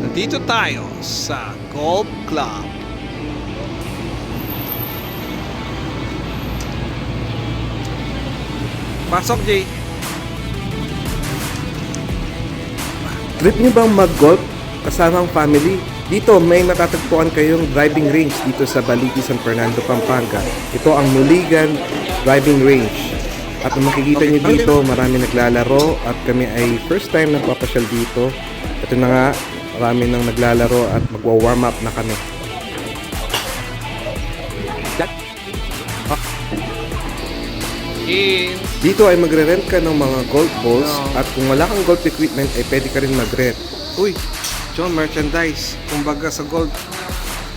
Nandito tayo sa Golf Club. Pasok, Jay. Trip niyo bang mag-golf kasama ang family? Dito may matatagpuan kayong driving range dito sa Baliti, San Fernando, Pampanga. Ito ang Nuligan Driving Range. At kung makikita niyo dito, marami naglalaro at kami ay first time nagpapasyal dito. Ito na nga, marami nang naglalaro at magwa-warm up na kami. Dito ay magre-rent ka ng mga golf balls at kung wala kang golf equipment ay pwede ka rin mag-rent. Uy, John, merchandise. Kumbaga sa golf.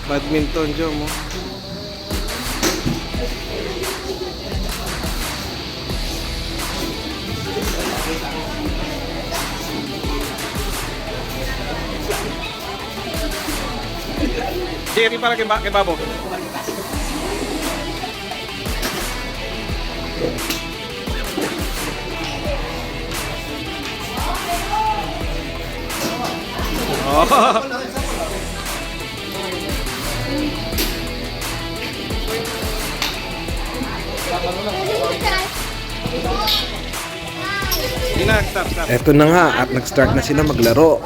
Badminton, John, mo. Jerry, para kay Babo. Oh. Stop. Eto na nga at nag-start na sila maglaro.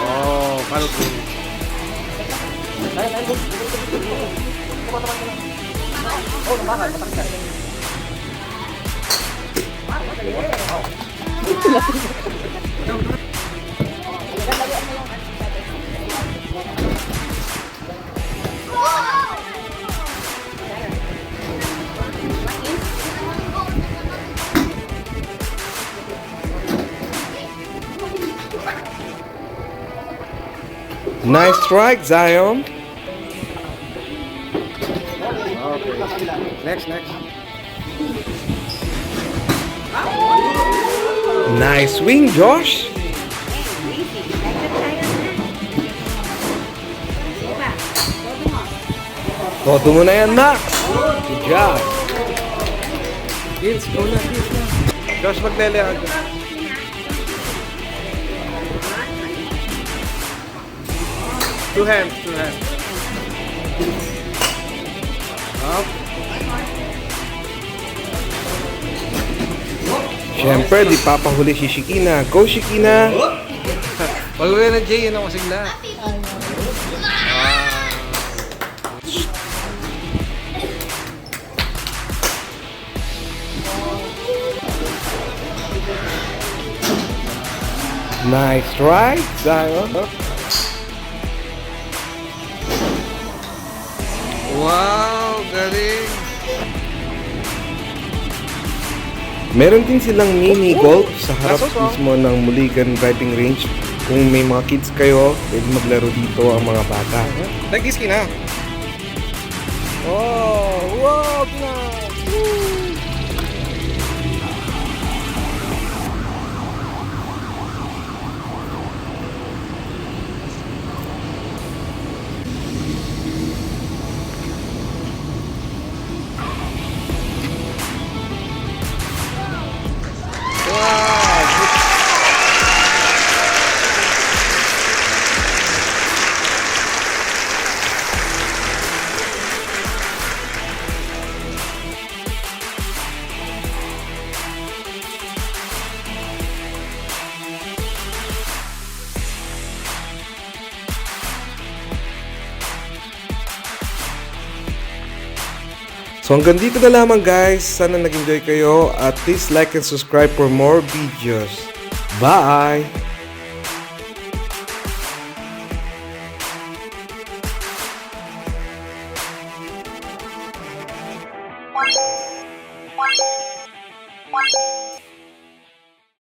Oh, palpul. Nice strike, Zion. Next. Nice swing, Josh. Todo mo na yan, Max. Good job. Kids, go na. Josh, maglelehan. Two hands. Up. Siyempre, di papahuli si Shikina. Go, Shikina. Wag na Jay, yun ako sigla. Nice strike, Zion. Wow, galing. Meron din silang mini golf sa harap mismo ng Nuligan Driving Range. Kung may mga kids kayo, pwede maglaro dito ang mga bata. Nag-kiss ka na. Oh, wow, So hanggang dito na lamang guys. Sana nag-enjoy kayo at please like and subscribe for more videos. Bye!